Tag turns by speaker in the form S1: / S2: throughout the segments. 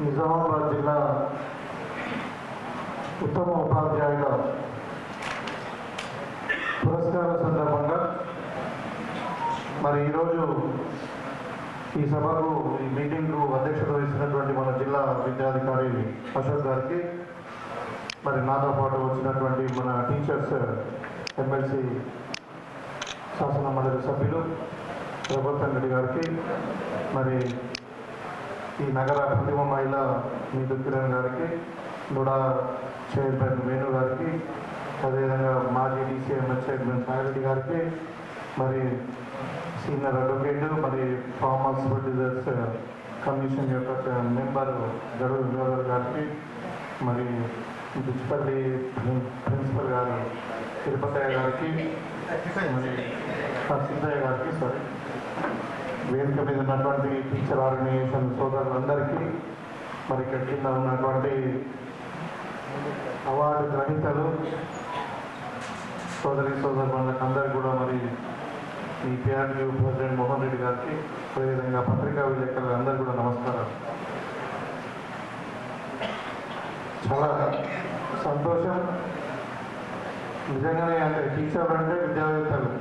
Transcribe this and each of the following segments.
S1: నిజామాబాద్ జిల్లా ఉత్తమ ఉపాధ్యాయుల పురస్కార సందర్భంగా మరి ఈరోజు ఈ సభకు ఈ మీటింగ్కు అధ్యక్షత వహిస్తున్నటువంటి మన జిల్లా విద్యాధికారి అశోక్ గారికి, మరి నాతో పాటు వచ్చినటువంటి మన టీచర్స్, ఎమ్మెల్సీ శాసన మండలి సభ్యులు రఘువర్ధన్ రెడ్డి గారికి, మరి ఈ నగర ప్రతిమ మహిళ నీతు కిరణ్ గారికి, నుడా చైర్మన్ వేణు గారికి, అదేవిధంగా మాజీ డీసీఎంఎస్ చైర్మన్ సాయిరెడ్డి గారికి, మరి సీనియర్ అడ్వకేట్, మరి ఫార్మర్స్ ప్రొడ్యూసర్స్ కమిషన్ యొక్క మెంబర్ గడువు వినోదర్ గారికి, మరి బుచ్చిపల్లి ప్రిన్సిపల్ గారు తిరుపతయ్య గారికి, మరి సిద్ధయ్య గారికి, వేదిక మీద ఉన్నటువంటి టీచర్ ఆర్గనైజేషన్ సోదరులందరికీ, మరి ఇక్కడ కింద ఉన్నటువంటి అవార్డు గ్రహీతలు సోదరులకు అందరికీ కూడా, మరి ఈ పిఆర్యూ ప్రెసిడెంట్ మోహన్ రెడ్డి గారికి, అదేవిధంగా పత్రికా విలేకరులు అందరూ కూడా నమస్కారం. చాలా సంతోషం నిజంగానే. అంటే టీచర్లు అంటే విద్యావేత్తలు,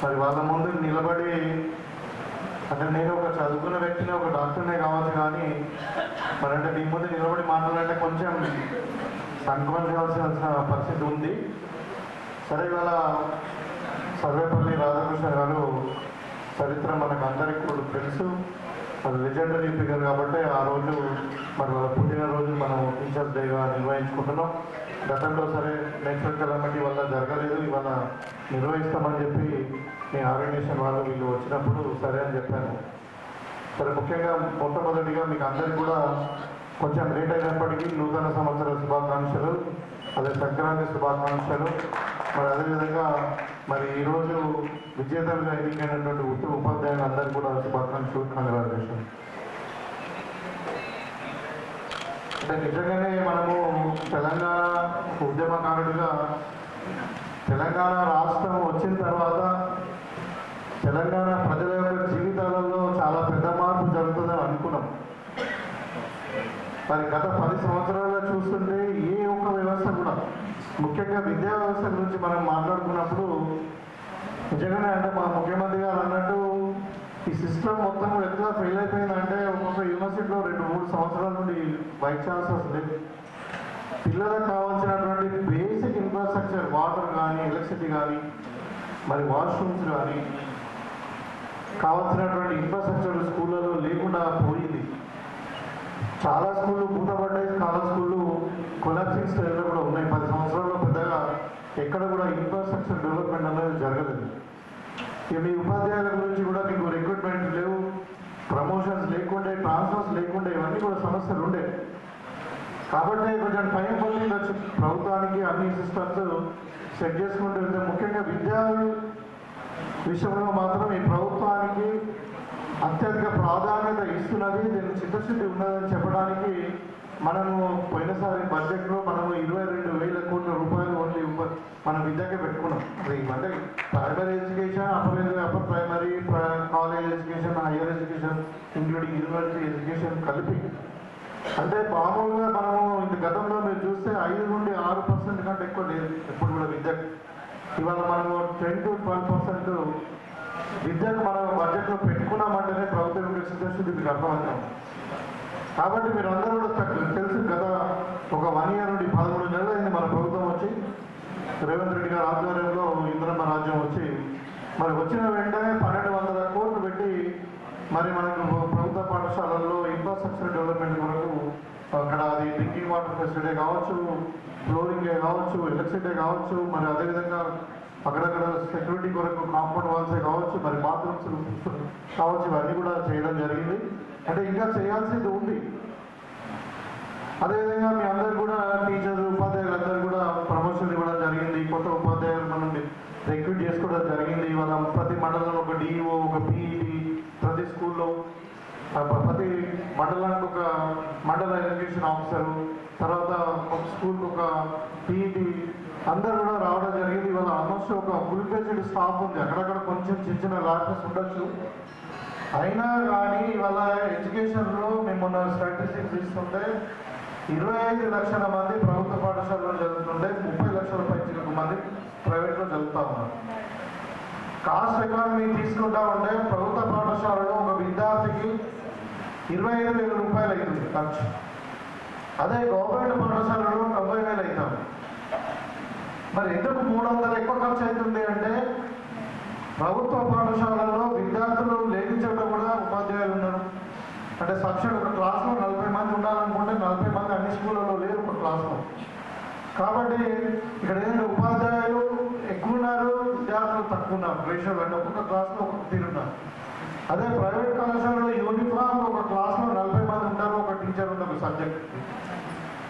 S1: మరి వాళ్ళ ముందు నిలబడి, అంటే నేను ఒక చదువుకున్న వ్యక్తిని, ఒక డాక్టర్నే కావచ్చు, కానీ మరి అంటే మీ ముందు నిలబడి మాట్లాడాలంటే కొంచెం సంకోచించాల్సిన పరిస్థితి ఉంది. సరే, ఇవాళ సర్వేపల్లి రాధాకృష్ణ గారు చరిత్ర మనకు అందరికీ కూడా తెలుసు. అది లెజెండరీ ఫిగర్ కాబట్టి ఆ రోజు మరి వాళ్ళ పుట్టినరోజు మనం టీచర్స్ డేగా నిర్వహించుకుంటున్నాం. గతంలో సరే నేచురల్ కెలామిటీ వల్ల జరగలేదు, ఇవాళ నిర్వహిస్తామని చెప్పి మీ ఆర్గనైజేషన్ వాళ్ళు వీళ్ళు వచ్చినప్పుడు సరే అని చెప్పాను. సరే, ముఖ్యంగా మొట్టమొదటిగా మీకు అందరికీ కూడా కొంచెం లేట్ అయినప్పటికీ నూతన సంవత్సర శుభాకాంక్షలు, అదే సంక్రాంతి శుభాకాంక్షలు. మరి అదేవిధంగా మరి ఈరోజు విజేతలుగా ఎన్నికైనటువంటి ఉపాధ్యాయులు అందరికీ కూడా శుభాకాంక్షలు, కంగ్రాచులేషన్. అంటే నిజంగానే మనము తెలంగాణ ఉద్యమకారుడిగా తెలంగాణ రాష్ట్రం వచ్చిన తర్వాత తెలంగాణ ప్రజల యొక్క జీవితాలలో చాలా పెద్ద మార్పు జరుగుతుందని అనుకున్నాం. మరి గత 10 సంవత్సరాలుగా చూస్తుంటే ఏ ఒక్క వ్యవస్థ కూడా, ముఖ్యంగా విద్యా వ్యవస్థ గురించి మనం మాట్లాడుకున్నప్పుడు నిజంగానే, అంటే మా ముఖ్యమంత్రి గారు అన్నట్టు ఈ సిస్టమ్ మొత్తం ఎట్లా ఫెయిల్ అయిపోయిందంటే, ఒక్కొక్క యూనివర్సిటీలో 2-3 సంవత్సరాల నుండి వైస్ ఛాన్సలర్స్ లేదు. పిల్లలకు కావాల్సినటువంటి బేసిక్ ఇన్ఫ్రాస్ట్రక్చర్, వాటర్ కానీ, ఎలక్ట్రిసిటీ కానీ, మరి వాష్రూమ్స్ కానీ, కావాల్సినటువంటి ఇన్ఫ్రాస్ట్రక్చర్ స్కూళ్ళలో లేకుండా పోయింది. చాలా స్కూళ్ళు మూతపడ్డాయి, చాలా స్కూళ్ళు కొలాప్సింగ్ స్టేజ్లో కూడా ఉన్నాయి. 10 సంవత్సరాల్లో పెద్దగా ఎక్కడ కూడా ఇన్ఫ్రాస్ట్రక్చర్ డెవలప్మెంట్ అనేది జరగలేదు. ఇక మీ ఉపాధ్యాయుల గురించి కూడా మీకు రిక్రూట్మెంట్ లేవు, ప్రమోషన్స్ లేకుండే, ట్రాన్స్ఫర్స్ లేకుండే, ఇవన్నీ కూడా సమస్యలు ఉండే. కాబట్టి కొంచెం టైం పడుతుంది వచ్చి ప్రభుత్వానికి అన్ని సిస్టమ్స్ సెట్ చేసుకుంటూ వెళ్తే, ముఖ్యంగా విద్యా విషయంలో మాత్రం ఈ ప్రభుత్వానికి అత్యధిక ప్రాధాన్యత ఇస్తున్నది, దీనికి చిత్తశుద్ధి ఉన్నదని చెప్పడానికి మనము పోయినసారి బడ్జెట్లో మనము 22,000 కోట్ల రూపాయలు ఓన్లీ మన విద్యకే పెట్టుకున్నాం. అంటే primary education, upper primary, college education, higher education, including university education కలిపి. అంటే మామూలుగా మనము గతంలో మీరు చూస్తే 5 నుండి 6% కంటే ఎక్కువ లేదు ఎప్పుడు కూడా విద్యకు. ఇవాళ మనము 10-12% విద్యకు మనం బడ్జెట్లో పెట్టుకున్నామంటేనే ప్రభుత్వం యొక్క చిత్తశుద్ధి మీకు అర్థమవుతాం. కాబట్టి మీరు అందరూ కూడా తెలుసు, గత ఒక 1 ఇయర్ నుండి 13 నెలలు అయింది మన ప్రభుత్వం వచ్చి, రేవంత్ రెడ్డి గారి ఆధ్వర్యంలో ఇంద్రమ్మ రాజ్యం వచ్చి, మరి వచ్చిన వెంటనే 1,200 కోట్లు పెట్టి మరి మనకు ప్రభుత్వ పాఠశాలల్లో ఇన్ఫ్రాస్ట్రక్చర్ డెవలప్మెంట్ కొరకు అక్కడ అది డ్రింకింగ్ వాటర్ ఫెసిలిటీ కావచ్చు, ఫ్లోరింగే కావచ్చు, ఎలక్ట్రిసిటీ కావచ్చు, మరి అదేవిధంగా అక్కడక్కడ సెక్యూరిటీ కొరకు కాంపౌండ్ వాల్సే కావచ్చు, మరి బాత్రూమ్స్ కావచ్చు, ఇవన్నీ కూడా చేయడం జరిగింది. అంటే ఇంకా చేయాల్సింది ఉంది. అదేవిధంగా మీ అందరు కూడా టీచర్లు, ఉపాధ్యాయులు అందరూ కూడా ప్రమోషన్ ఇవ్వడం జరిగింది. కొత్త ఉపాధ్యాయులు మనం రిక్రూట్ చేసుకోవడం జరిగింది. ఇవాళ ప్రతి మండలంలో ఒక డిఈఓ, ఒక పీఈడి, ప్రతి స్కూల్లో ప్రతి మండలానికి ఒక మండల ఎడ్యుకేషన్ ఆఫీసరు, తర్వాత ఒక స్కూల్కి ఒక పీఈడి, అందరూ కూడా రావడం జరిగింది. ఇవాళ ఆల్మోస్ట్ ఒక ఫుల్ ఫ్లెడ్జ్డ్ స్టాఫ్ ఉంది. అక్కడక్కడ కొంచెం చిన్న చిన్న ల్యాబ్స్ ఉండొచ్చు, అయినా కానీ ఇవాళ ఎడ్యుకేషన్లో మేము మొన్న స్టాటిస్టిక్స్ ఇస్తుంటే 25 లక్షల మంది ప్రభుత్వ పాఠశాలలో చదువుతుంటే 30 లక్షల పైచిలకు మంది ప్రైవేట్లో చదువుతా ఉన్నారు. కాస్ట్ ఎకానమీ తీసుకుంటా ఉంటే ప్రభుత్వ పాఠశాలలో ఒక విద్యార్థికి 25,000 రూపాయలు అవుతుంది ఖర్చు. అదే గవర్నమెంట్ పాఠశాలలో 90,000 అవుతాం. మరి ఎందుకు 300 ఎక్కువ ఖర్చు అవుతుంది అంటే ప్రభుత్వ పాఠశాలలో విద్యార్థులు లేని చోట కూడా ఉపాధ్యాయులు ఉన్నారు. అంటే సబ్జెక్ట్ ఒక క్లాస్లో 40 మంది ఉండాలనుకుంటే 40 మంది అన్ని స్కూళ్ళలో లేరు ఒక క్లాస్లో. కాబట్టి ఇక్కడ ఏంటంటే ఉపాధ్యాయులు ఎక్కువ ఉన్నారు, విద్యార్థులు తక్కువ ఉన్నారు. రేషియో అంటే ఒక్కొక్క క్లాస్లో ఒక్కొక్క తీరున్నారు. అదే ప్రైవేట్ కళాశాలలో యూనిఫామ్ ఒక క్లాస్లో 40 మంది ఉంటారు, ఒక టీచర్ ఉన్న ఒక సబ్జెక్ట్.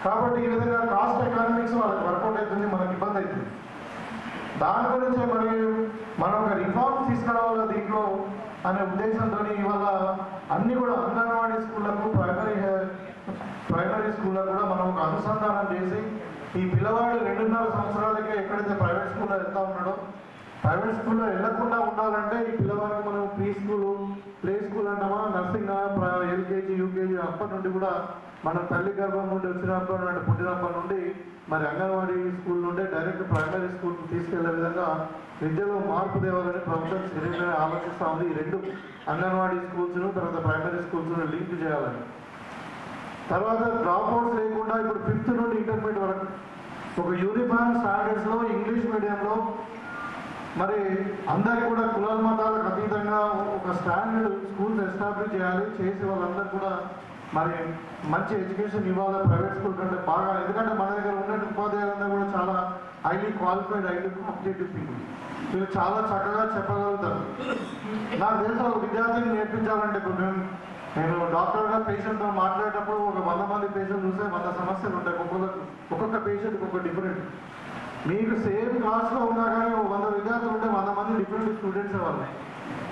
S1: కాబట్టి ఈ విధంగా కాస్ట్ ఎకానమిక్స్ వాళ్ళకి వర్కౌట్ అవుతుంది, మనకి ఇబ్బంది అవుతుంది. దాని గురించి మరి మనం ఒక రిఫార్మ్ తీసుకురావాలి దీంట్లో అనే ఉద్దేశంతో ఇవాళ అన్ని కూడా అంగన్వాడీ స్కూళ్ళకు ప్రైమరీ స్కూళ్ళకు కూడా మనం ఒక అనుసంధానం చేసి ఈ పిల్లవాడు 2.5 సంవత్సరాలకే ఎక్కడైతే ప్రైవేట్ స్కూల్లో వెళ్తూ ఉన్నాడో ప్రైవేట్ స్కూల్లో వెళ్ళకుండా ఉండాలంటే ఈ పిల్లవాడికి మనం ప్రీ స్కూలు ప్లే స్కూల్ అంటామా, నర్సింగ్, ఎల్కేజీ యూకేజీ అప్పటి నుండి కూడా మనం తల్లి గర్భం నుండి వచ్చినప్పటి నుండి పుట్టినప్పటి నుండి మరి అంగన్వాడీ స్కూల్ నుండి డైరెక్ట్ ప్రైమరీ స్కూల్కి తీసుకెళ్లే విధంగా విద్యలో మార్పు తేవాలని ప్రభుత్వం సరిగ్గా ఆలోచిస్తూ ఉంది. ఈ 2 అంగన్వాడీ స్కూల్స్ను తర్వాత ప్రైమరీ స్కూల్స్ను లింక్ చేయాలని. తర్వాత డ్రాప్ అవుట్స్ లేకుండా ఇప్పుడు 5th నుండి ఇంటర్మీడియట్ వరకు ఒక యూనిఫామ్ స్టాండర్డ్స్లో ఇంగ్లీష్ మీడియంలో మరి అందరికీ కూడా కులాల మతాలకు అతీతంగా ఒక స్టాండర్డ్ స్కూల్స్ ఎస్టాబ్లిష్ చేయాలి. చేసి వాళ్ళందరూ కూడా మరి మంచి ఎడ్యుకేషన్ ఇవ్వాలి ప్రైవేట్ స్కూల్ కంటే బాగా. ఎందుకంటే మన దగ్గర ఉన్న ఉపాధ్యాయులందరూ కూడా చాలా highly qualified, highly competitive people. వీళ్ళు చాలా చక్కగా చెప్పగలుగుతారు. నాకు తెలిసి ఒక విద్యార్థిని నేర్పించాలంటే ఇప్పుడు నేను డాక్టర్గా పేషెంట్తో మాట్లాడేటప్పుడు ఒక 100 మంది పేషెంట్ చూస్తే 100 సమస్యలు ఉంటాయి. ఒక్కొక్క పేషెంట్కి ఒక డిఫరెంట్. మీకు సేమ్ క్లాస్లో ఉన్నా కానీ 100 విద్యార్థులు ఉంటే 100 మంది డిఫరెంట్ స్టూడెంట్స్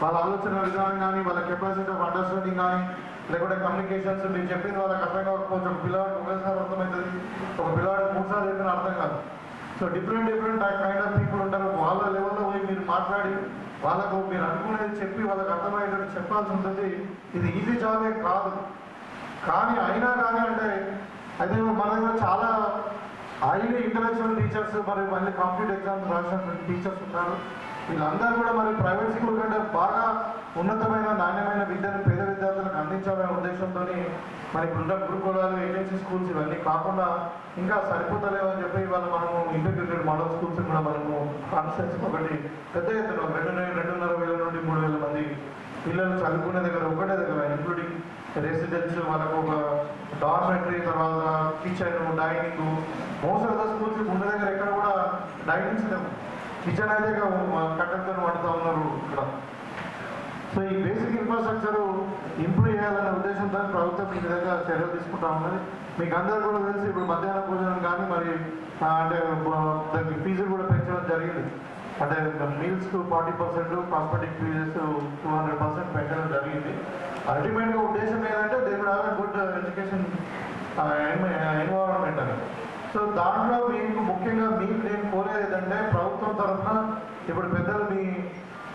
S1: వాళ్ళ ఆలోచన విధానం కానీ, వాళ్ళ కెపాసిటీ ఆఫ్ అండర్స్టాండింగ్ కానీ, లేకుంటే కమ్యూనికేషన్స్ మీరు చెప్పింది వాళ్ళకి అర్థం కాకపోవచ్చు. ఒక పిల్లవాడు ఒకసారి అర్థమవుతుంది, ఒక పిల్లవాడు 3 సార్లు చెప్పిన అర్థం కాదు. So different kind of people ఉంటారు. వాళ్ళ లెవెల్లో పోయి మీరు మాట్లాడి వాళ్ళకు మీరు అనుకునేది చెప్పి వాళ్ళకి అర్థమయ్యేటట్టు చెప్పాల్సి ఉంటుంది. ఇది ఈజీ జాబే కాదు. కానీ అయినా కానీ అంటే అయితే మన దగ్గర చాలా హైలీ ఇంటలెక్చువల్ టీచర్స్, మరి మళ్ళీ కాంపిటేటివ్ ఎగ్జామ్స్ రాసిన టీచర్స్ ఉన్నారు. వీళ్ళందరూ కూడా మరి ప్రైవేట్ స్కూల్ కంటే బాగా ఉన్నతమైన నాణ్యమైన విద్యను పేద విద్యార్థులకు అందించాలనే ఉద్దేశంతో మరి గురుకులాలు, ఏజెన్సీ స్కూల్స్ ఇవన్నీ కాకుండా ఇంకా సరిపోతలేవని చెప్పి ఇవాళ మనము ఇంటిగ్రేటెడ్ మోడల్ స్కూల్స్ కూడా మనము కాన్స్టిట్యూన్సీ ఒకటి పెద్ద ఎత్తున 2,500 నుండి 3,000 మంది పిల్లలు చదువుకునే దగ్గర ఒకటే దగ్గర ఇంక్లూడింగ్ రెసిడెన్స్, వాళ్ళకు ఒక డార్మెటరీ, తర్వాత kitchen, dining. Most of the schools ఉన్న దగ్గర ఎక్కడ కూడా డైనింగ్స్ లేవు. కిచెన్ అయితే కట్టెలతో వండుతూ ఉన్నారు ఇక్కడ. సో ఈ బేసిక్ ఇన్ఫ్రాస్ట్రక్చర్ ఇంప్రూవ్ చేయాలనే ఉద్దేశంతో ప్రభుత్వం ఈ విధంగా చర్యలు తీసుకుంటా ఉన్నది. మీకు అందరూ కూడా తెలిసి ఇప్పుడు మధ్యాహ్న భోజనం కానీ మరి అంటే దానికి ఫీజులు కూడా పెంచడం జరిగింది. అంటే మీల్స్కు 40%, కాస్మెటిక్ ఫీజెస్ 200% పెంచడం జరిగింది. అల్టిమేట్గా ఉద్దేశం ఏంటంటే they would have a good education environment అని. సో దాంట్లో మీకు ముఖ్యంగా మీకు నేను కోరేది ఏంటంటే ప్రభుత్వం తరఫున ఇప్పుడు పెద్దలు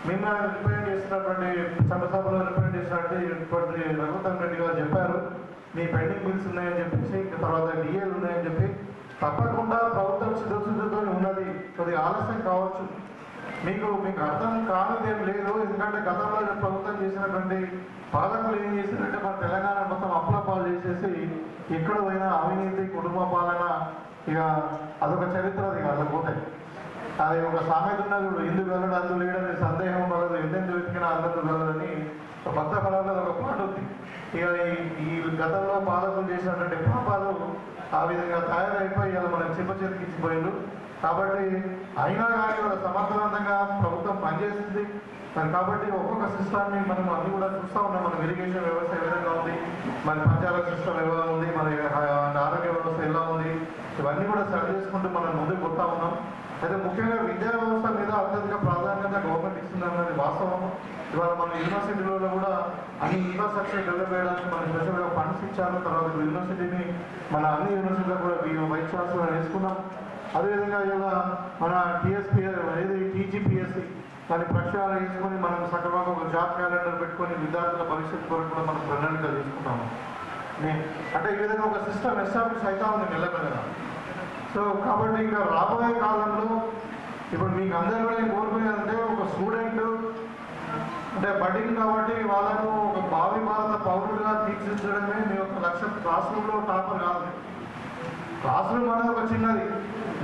S1: మిమ్మల్ని రిప్రజెంట్ చేసినటువంటి చట్టసభలో రిప్రజెంట్ చేసినట్టు ఇప్పటి రఘువీర్ రెడ్డి గారు చెప్పారు, మీ పెండింగ్ బిల్స్ ఉన్నాయని చెప్పేసి, తర్వాత డిఏలు ఉన్నాయని చెప్పి. తప్పకుండా ప్రభుత్వం సిద్ధతో ఉన్నది. కొద్దిగా ఆలస్యం కావచ్చు, మీకు అర్థం కానిది ఏం లేదు. ఎందుకంటే గతంలో ప్రభుత్వం చేసినటువంటి పాలకులు ఏం చేసినట్టే మన తెలంగాణ మొత్తం అప్లపాలు చేసేసి ఎక్కడ పోయినా అవినీతి, కుటుంబ పాలన, ఇక అదొక చరిత్ర. అది అలా పోతాయి. అది ఒక సామెత ఉన్నది, ఎందుకు వెళ్ళడం అందుకు లేడని సందేహం ఉండదు, ఎందెందు వెతికినా అందరూ వెళ్ళదని భక్త ఫలంలో ఒక పాట ఉంది. ఇక ఈ గతంలో పాలకులు చేసినటువంటి పాపాలు ఆ విధంగా తయారైపోయి ఇలా మనకు చిప్ప చేతికిచ్చిపోయిండు. కాబట్టి అయినా కానీ ఒక సమర్థవంతంగా ప్రభుత్వం పనిచేస్తుంది మరి. కాబట్టి ఒక్కొక్క సిస్టాన్ని మనం అన్ని కూడా చూస్తూ ఉన్నాం. మన ఇరిగేషన్ వ్యవస్థ ఏ విధంగా ఉంది, మన పంచాయతీ సిస్టమ్ ఎలా ఉంది, మన ఆరోగ్య వ్యవస్థ ఎలా ఉంది, ఇవన్నీ కూడా సరి చేసుకుంటూ మనం ముందుకు పోతా ఉన్నాం. అయితే ముఖ్యంగా విద్యా వ్యవస్థ మీద అత్యధిక ప్రాధాన్యత గవర్నమెంట్ ఇస్తుందన్నది వాస్తవం. ఇవాళ మన యూనివర్సిటీలలో కూడా అన్ని ఇన్ఫ్రాస్ట్రక్చర్ డెవలప్ చేయడానికి మన స్పెషల్గా ఫండ్స్ ఇచ్చారు. తర్వాత యూనివర్సిటీని మన అన్ని యూనివర్సిటీలో కూడా వైస్ ఛాన్సలర్ వేసుకున్నాం. అదేవిధంగా ఇలా మన టీఎస్పీ ఏది టీజీపీఎస్సీ దాన్ని ప్రక్షాళన చేసుకొని మనం సక్రమంగా ఒక జాబ్ క్యాలెండర్ పెట్టుకొని విద్యార్థుల భవిష్యత్తు కొరకు కూడా మనం ప్రణాళిక తీసుకుంటాము. అంటే ఈ విధంగా ఒక సిస్టమ్ ఎస్టాబ్లిష్ అవుతా ఉంది మెల్లమెల్లగా. సో కాబట్టి ఇంకా రాబోయే కాలంలో ఇప్పుడు మీకు అందరూ కూడా నేను కోరుకునేదంటే ఒక స్టూడెంట్ అంటే బడ్డింగ్ కాబట్టి వాళ్ళను ఒక భావి భారత పౌరులుగా తీర్చిదిద్దడమే మీ యొక్క లక్ష్యం. క్లాస్ రూమ్లో టాపర్ కాదు. క్లాస్ రూమ్ అనేది ఒక చిన్నది,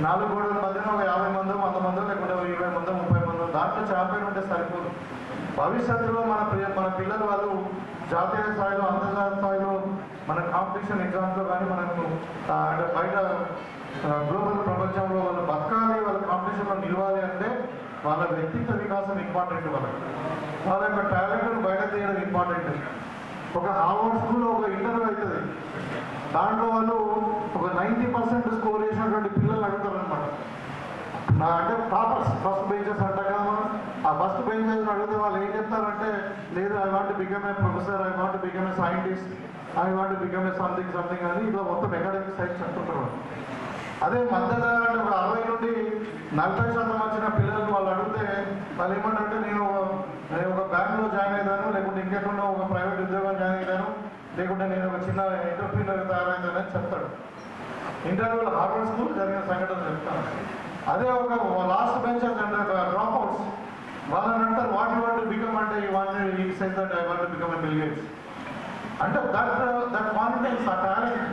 S1: 4 గోడల మధ్యన ఒక 50 మందో 100 మందో లేకుంటే 20 మందో 30 మందో దాంట్లో ఛాంపియన్ ఉంటే సరిపోదు. భవిష్యత్తులో మన పిల్లలు వాళ్ళు జాతీయ స్థాయిలో అంతర్జాతీయ స్థాయిలో మన కాంపిటీషన్ ఎగ్జామ్స్లో కానీ మనకు అంటే బయట గ్లోబల్ ప్రపంచంలో వాళ్ళు బతకాలి, వాళ్ళ కాంపిటీషన్లో నిలవాలి అంటే వాళ్ళ వ్యక్తిత్వ వికాసం ఇంపార్టెంట్. వాళ్ళ యొక్క టాలెంట్ను బయట తీయడం ఇంపార్టెంట్. ఒక హార్వర్డ్ స్కూల్లో ఒక ఇంటర్వ్యూ అవుతుంది, దాంట్లో వాళ్ళు ఒక 90% స్కోర్ చేసినటువంటి పిల్లలు అడుగుతారనమాట. అంటే టాపర్స్ ఫస్ట్ బెంచెస్ అంటాం కదా మనం. ఆ ఫస్ట్ బెంచెస్ అడిగితే వాళ్ళు ఏం చెప్తారంటే, లేదు I want become a professor, I want become a scientist, I want become a something అని ఇట్లా మొత్తం అకాడమిక్ సైడ్ చెప్తుంటారు. అదే మధ్యలో అంటే ఒక 60 నుండి 40% వచ్చిన పిల్లలకు వాళ్ళు అడిగితే వాళ్ళు ఏమంటారంటే నేను ఒక బ్యాంక్లో జాయిన్ అయ్యాను, లేకుంటే ఇంకెక్కడో ఒక ప్రైవేట్ ఉద్యోగం జాయిన్ అయ్యాను, లేకుంటే నేను ఒక చిన్న ఎంటర్ప్రీనర్ తయారైందని చెప్తాడు. ఇంటర్వ్యూలో హార్వర్డ్ స్కూల్ జరిగిన సంఘటన చెప్తాను. అదే ఒక last benches and drop outs వాళ్ళని అంటారు వాట్ యూ వాంట్ బికమ్ అంటే ఈ sense that I want become bill gates అంటే దట్ కాన్ఫిడెన్స్ ఆ టాలెంట్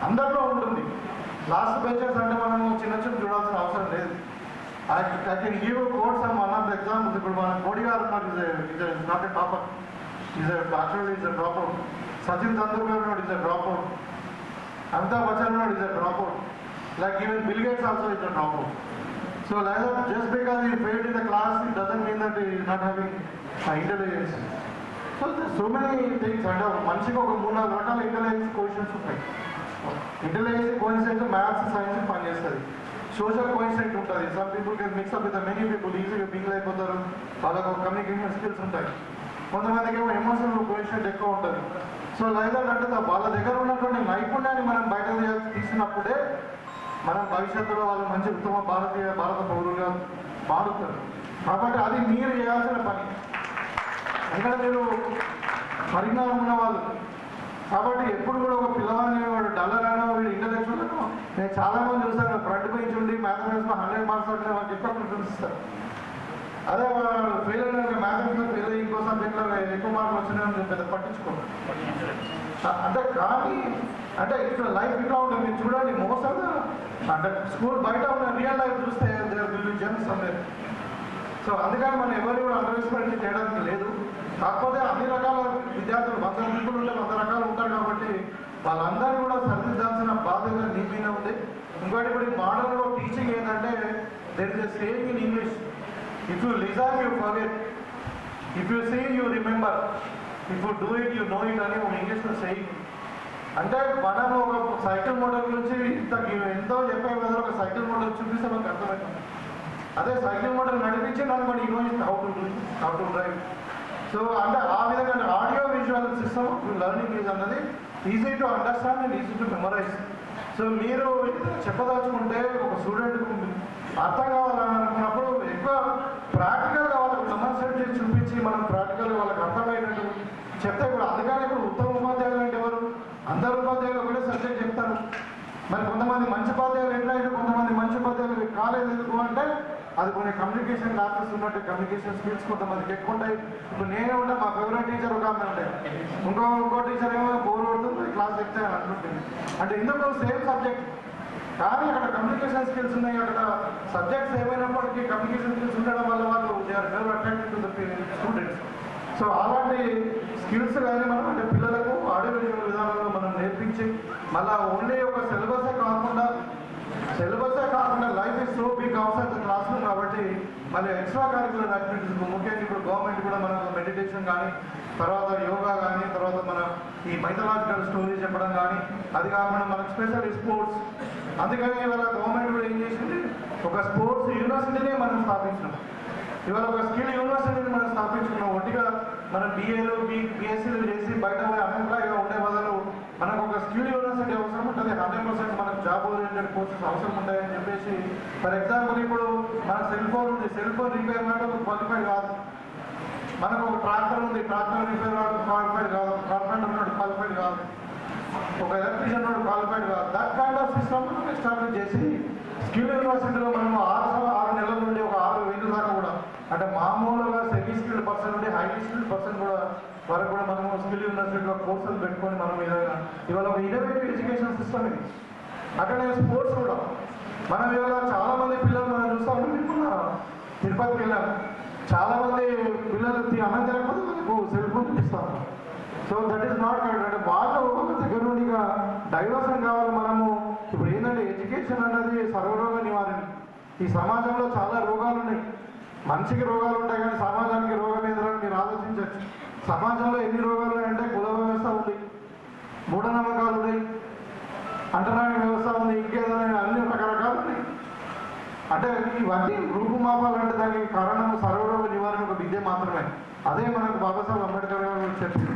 S1: అందరిలో ఉంటుంది. లాస్ట్ బెంచెస్ అంటే మనము చిన్న చూడాల్సిన అవసరం లేదు. I can give quotes and one of the examples. ఇప్పుడు మన Modi garu not a topper, actually is a drop out. Sachin Tendulkar is a drop out. Amitabh Bachchan is a drop out. Like even Bill Gates also is a dropout. So like that, just because he failed in the class, it doesn't mean that he is not having intelligence. So there's so many things. And మనిషికి ఒక 3-4 రకాల intelligence cautions ఉంటాయి. Intelligence cautions maths science పనిచేస్తుంది. Social cautions ఉంటుంది. Some people can mix up with many people, ఈజీగా mingle అయిపోతారు, వాళ్ళకు communication skills ఉంటాయి. కొంతమందికి ఏమో ఎమోషనల్ కోషన్స్ ఎక్కువ ఉంటుంది. సో లైక్ దట్ అంటే వాళ్ళ దగ్గర ఉన్నటువంటి నైపుణ్యాన్ని మనం బయట తీసినప్పుడే మనం భవిష్యత్తులో వాళ్ళు మంచి ఉత్తమ భారత పౌరులుగా మారుతారు. కాబట్టి అది మీరు చేయాల్సిన పని. ఎందుకంటే మీరు పరిజ్ఞానం ఉన్నవాళ్ళు కాబట్టి ఎప్పుడు కూడా ఒక పిల్లవాడిని వాడు డల్లర్ అయినా వీడు ఇంటలెక్చువల్ అయినా నేను చాలామంది చూసాను ఫ్రంట్ బెంచ్ ఉండి మ్యాథమెటిక్స్లో 100 మార్క్స్ అంటే వాళ్ళకి ఎక్కువ ప్రిఫరెన్స్ ఇస్తారు. అదే వాళ్ళు ఫెయిల్ అయిన మ్యాథమెటిక్స్లో ఫెయిల్ అయ్యి ఇంకో సబ్జెక్ట్లో ఎక్కువ మార్కులు వచ్చినాయని పెద్ద పట్టించుకోండి. అంటే కానీ అంటే ఇట్లా లైఫ్ ఇట్లా ఉంటుంది. మీరు చూడండి మోసంగా అంటే స్కూల్ బయట ఉన్న రియల్ లైఫ్ చూస్తే there will be gems somewhere. సో అందుకని మనం ఎవరు కూడా అండర్ ఎస్టిమేట్ చేయడానికి లేదు. కాకపోతే అన్ని రకాల విద్యార్థులు 100 పీపుల్ ఉంటే 100 రకాలు ఉంటారు కాబట్టి వాళ్ళందరినీ కూడా సరిదిద్దాల్సిన బాధ్యత నీ మీద ఉంది. ఇంకోటి ఇప్పుడు ఈ మోడల్లో టీచింగ్ ఏంటంటే there is a saying in English, if you listen you forget, if you see you remember, if you do it you know it అని ఒక ఇంగ్లీష్లో సేయింగ్. అంటే మనం ఒక సైకిల్ మోడల్ గురించి ఎంతో చెప్పే విధంగా ఒక సైకిల్ మోడల్ చూపిస్తే మనకు అర్థమవుతుంది. అదే సైకిల్ మోడల్ నడిపించి దాన్ని మనం ఈరోజు హౌ టు డ్రైవ్. సో అంటే ఆ విధంగా audio visual system learning is అన్నది easy to understand and easy to memorise. So మీరు చెప్పదలుచుకుంటే ఒక స్టూడెంట్కు అర్థం కావాలని అనుకున్నప్పుడు ఎక్కువ ప్రాక్టికల్గా వాళ్ళకు డెమాన్స్ట్రేట్ చేసి చూపించి మనం ప్రాక్టికల్గా వాళ్ళకి అర్థమయ్యేటట్టు చెప్తే ఇప్పుడు అందుకని ఇప్పుడు ఉత్తమ ఉపాధ్యాయులు అంటే ఎవరు? అందరు ఉపాధ్యాయులు ఒకటే సబ్జెక్ట్ చెప్తారు. మరి కొంతమంది మంచి ఉపాధ్యాయులు ఎట్లయితే కొంతమంది మంచి ఉపాధ్యాయులు కాలేదు ఎందుకు అంటే అది కొన్ని కమ్యూనికేషన్ క్లాసెస్ ఉన్నట్టు కమ్యూనికేషన్ స్కిల్స్ కొంతమందికి ఎక్కువ ఉంటాయి. ఇప్పుడు నేనే ఉంటా, మా ఫేవరెట్ టీచర్ ఒక ఆమె ఉంటాయి, ఇంకో టీచర్ ఏమో బోర్ పడుతుంది క్లాస్ చెప్తే అని అంటుంటుంది. అంటే ఇందుకు సేమ్ సబ్జెక్ట్ కానీ అక్కడ కమ్యూనికేషన్ స్కిల్స్ ఉన్నాయి. అక్కడ సబ్జెక్ట్స్ ఏమైనప్పటికీ కమ్యూనికేషన్ స్కిల్స్ ఉండడం వల్ల వాళ్ళు they are well attracted to the students. So అలాంటి స్కిల్స్ కానీ మనం అంటే పిల్లలకు ఆడియో విజువల్ విధానంలో మనం నేర్పించి మళ్ళీ ఓన్లీ ఒక సిలబసే కాకుండా life is so big outside the classroom కాబట్టి మళ్ళీ ఎక్స్ట్రా కరిక్యులర్ యాక్టివిటీస్ ముఖ్యంగా ఇప్పుడు గవర్నమెంట్ కూడా మనకు మెడిటేషన్ కానీ తర్వాత యోగా కానీ తర్వాత మన ఈ మైథలాజికల్ స్టోరీస్ చెప్పడం కానీ అది కాకుండా మనకు స్పెషల్ స్పోర్ట్స్. అందుకని ఇవాళ గవర్నమెంట్ కూడా ఏం చేసింది ఒక స్పోర్ట్స్ యూనివర్సిటీనే మనం స్థాపించినాం. ఇవాళ ఒక స్కిల్ యూనివర్సిటీని మనం స్థాపించుకున్నాం. ఒట్టిగా మనం BAలు BScలు చేసి బయట పోయి అన్ఎంప్లాయ్గా ఉండే బదులు మనకు ఒక స్కిల్ యూనివర్సిటీ అవసరం ఉంటుంది. 100% మన మనకు జాబ్ ఓరియంటెడ్ కోర్సెస్ అవసరం ఉంటాయని చెప్పేసి ఫర్ ఎగ్జాంపుల్ ఇప్పుడు మన సెల్ ఫోన్ ఉంది, సెల్ ఫోన్ రిపేర్ అంటే క్వాలిఫైడ్ కాదు. మనకు ఒక ట్రాక్టర్ ఉంది, ట్రాక్టర్ రిపేర్ వాడు క్వాలిఫైడ్ కాదు, కార్పెంటర్ ఉన్నాడు క్వాలిఫైడ్ కాదు, ఒక ఎలక్ట్రీషియన్ ఉన్నాడు క్వాలిఫైడ్ కాదు. దట్ కైండ్ ఆఫ్ సిస్టమ్ మనం ఎస్టాబ్లిష్ చేసి స్కిల్ యూనివర్సిటీలో మనం 6 నెలల నుండి ఒక 6,000 దాకా కూడా అంటే మామూలుగా సెమీ స్కిల్డ్ పర్సన్ నుండి హైలీ స్కిల్డ్ పర్సన్ కూడా వరకు కూడా మనము స్కిల్ యూనివర్సిటీలో కోర్సులు పెట్టుకొని మనం ఇవాళ ఒక ఇన్నోవేటివ్ ఎడ్యుకేషన్ సిస్టమ్ ఇది. అక్కడే స్పోర్ట్స్ కూడా మనం ఇవాళ చాలా మంది పిల్లలు మనం చూస్తూ ఉంటాం. ఇప్పుడు తిరుపతికి వెళ్ళాం, చాలా మంది పిల్లలు అన్నం తినకపోతే మనకు సెల్ ఫోన్ ఇస్తాం. So that is not correct. అంటే వాళ్ళు దగ్గర నుండి డైవర్షన్ కావాలి. మనము ఇప్పుడు ఏంటంటే ఎడ్యుకేషన్ అనేది సర్వరోగ నివారణ. ఈ సమాజంలో చాలా రోగాలు ఉన్నాయి, మనిషికి రోగాలు ఉంటాయి కానీ సమాజానికి రోగం ఏదని మీరు ఆలోచించవచ్చు. సమాజంలో ఎన్ని రోగాలు ఉన్నాయంటే కుల వ్యవస్థ ఉంది, మూఢనమ్మకాలు ఉన్నాయి, అంటరాని వ్యవస్థ ఉంది, ఇంకేదైనా అన్ని రకరకాలు ఉన్నాయి. అంటే ఇవన్నీ రూపుమాపాలంటే దానికి కారణం సర్వరోగ నివారణ ఒక విద్య మాత్రమే. అదే మనకు బాబాసాహెబ్ అంబేద్కర్ గారు చెప్పింది.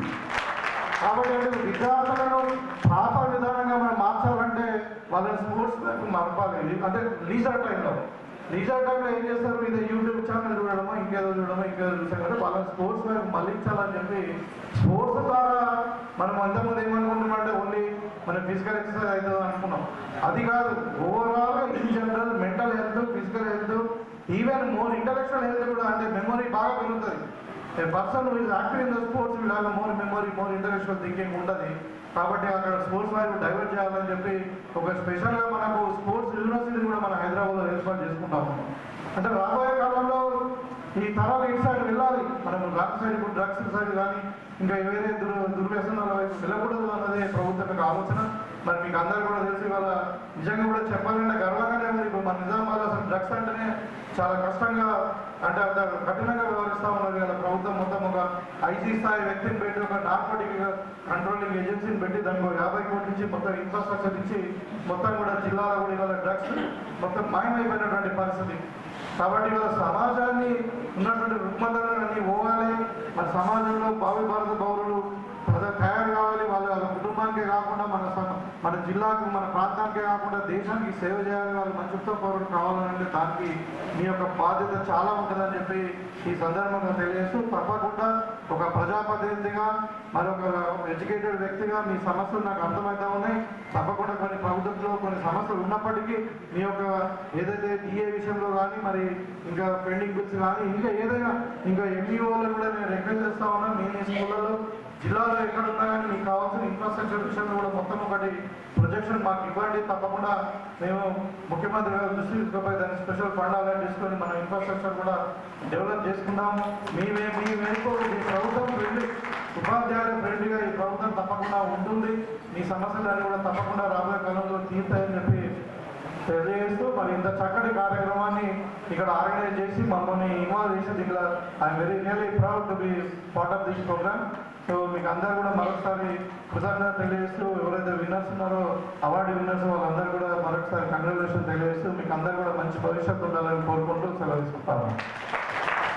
S1: కాబట్టి అంటే విద్యార్థులను ప్రాపర్ విధానంగా మనం మార్చాలంటే వాళ్ళని స్పోర్ట్స్ వైపు మరపాలి. అంటే లీజర్ టైంలో ఏం చేస్తారు, ఇది యూట్యూబ్ ఛానల్ చూడడమో ఇంకేదో చూసాం కదా, వాళ్ళని స్పోర్ట్స్ వైపు మళ్ళించాలని చెప్పి స్పోర్ట్స్ ద్వారా మనం అంతకుముందు ఏమనుకుంటున్నామంటే ఓన్లీ మన ఫిజికల్ ఎక్సర్సైజ్ అవుతుంది అనుకున్నాం. అది కాదు, ఓవరాల్గా in general mental health, physical health, even more intellectual health కూడా అంటే మెమొరీ బాగా పెరుగుతుంది. A person is active in the sports will have more memory, more intellectual thinking ఉంటుంది. కాబట్టి అక్కడ స్పోర్ట్స్ వైపు డైవర్ట్ చేయాలని చెప్పి ఒక స్పెషల్గా మనకు స్పోర్ట్స్ యూనివర్సిటీ కూడా మన హైదరాబాద్లో ఏర్పాటు చేసుకుంటాము. అంటే రాబోయే కాలంలో ఈ తరాలు ఇటు సైడ్ వెళ్ళాలి. మనం డ్రగ్స్ సైడ్, ఇప్పుడు డ్రగ్స్ సైడ్ కానీ ఇంకా వేరే దుర్వ్యసనాల వైపు వెళ్ళకూడదు అన్నదే ప్రభుత్వం యొక్క ఆలోచన. మరి మీకు అందరూ కూడా తెలిసి వాళ్ళ నిజంగా కూడా చెప్పాలంటే గర్వంగానే ఉంది. ఇప్పుడు మన నిజామాబాద్ అసలు డ్రగ్స్ అంటేనే చాలా కష్టంగా అంటే అంత కఠినంగా వ్యవహరిస్తూ ఉన్నారు కదా ప్రభుత్వం. మొత్తం ఒక ఐసీ స్థాయి వ్యక్తిని పెట్టి ఒక నార్కోటిక్ కంట్రోలింగ్ ఏజెన్సీని పెట్టి దానికి 50 కోట్ల నుంచి మొత్తం ఇన్ఫ్రాస్ట్రక్చర్ ఇచ్చి మొత్తం కూడా జిల్లాలో కూడా ఇవాళ డ్రగ్స్ మొత్తం మాయమైపోయినటువంటి పరిస్థితి. కాబట్టి ఇవాళ సమాజాన్ని ఉన్నటువంటి రుగ్మతలన్నీ పోవాలి. మన సమాజంలో భావి భారత పౌరులు తయారు కావాలి. వాళ్ళ కుటుంబానికే కాకుండా మన జిల్లాకు, మన ప్రాంతానికే కాకుండా దేశానికి సేవ చేయాలి. వాళ్ళు మంచి ఉత్తమ పౌరులు కావాలంటే దానికి మీ యొక్క బాధ్యత చాలా ఉంటుందని చెప్పి ఈ సందర్భంగా తెలియజేస్తూ, తప్పకుండా ఒక ప్రజాప్రతినిధిగా మరొక ఎడ్యుకేటెడ్ వ్యక్తిగా మీ సమస్యలు నాకు అర్థమవుతా ఉన్నాయి. తప్పకుండా కొన్ని ప్రభుత్వంలో కొన్ని సమస్యలు ఉన్నప్పటికీ మీ యొక్క ఏదైతే డిఏ విషయంలో కానీ, మరి ఇంకా పెండింగ్ బిల్స్ కానీ, ఇంకా ఏదైనా ఇంకా ఎంఈఓలను కూడా నేను రిక్వెస్ట్ చేస్తా ఉన్నాను. మీ స్కూళ్ళలో జిల్లాలో ఎక్కడ ఉన్నా కానీ మీకు కావాల్సిన ఇన్ఫ్రాస్ట్రక్చర్ విషయంలో కూడా మొత్తం ఒకటి ప్రొజెక్షన్ మాకు ఇవ్వండి. తప్పకుండా మేము ముఖ్యమంత్రి గారు దృష్టి తీసుకుపోయి దాన్ని స్పెషల్ ఫండ్ అలాట్ చేసుకొని మన ఇన్ఫ్రాస్ట్రక్చర్ కూడా డెవలప్ చేసుకుందాము. మీ వెనుక ఈ ప్రభుత్వం ఫ్రెండ్లీ, ఉపాధ్యాయుల ఫ్రెండ్లీగా ఈ ప్రభుత్వం తప్పకుండా ఉంటుంది. మీ సమస్యలన్నీ కూడా తప్పకుండా రాబోయే కాలంలో తీరుతాయని చెప్పి తెలియజేస్తూ, మరి ఇంత చక్కటి కార్యక్రమాన్ని ఇక్కడ ఆర్గనైజ్ చేసి మమ్మల్ని ఇన్వాల్వ్ చేసి ఇక్కడ I'm very really proud to be part of this programme. So మీకు అందరూ కూడా మరొకసారి కృతజ్ఞత తెలియజేస్తూ, ఎవరైతే విన్నర్స్ ఉన్నారో అవార్డు విన్నర్స్ వాళ్ళందరూ కూడా మరొకసారి కంగ్రాచులేషన్ తెలియజేస్తూ, మీకు అందరూ కూడా మంచి భవిష్యత్తు ఉండాలని కోరుకుంటూ సెలవు తీసుకుంటాను.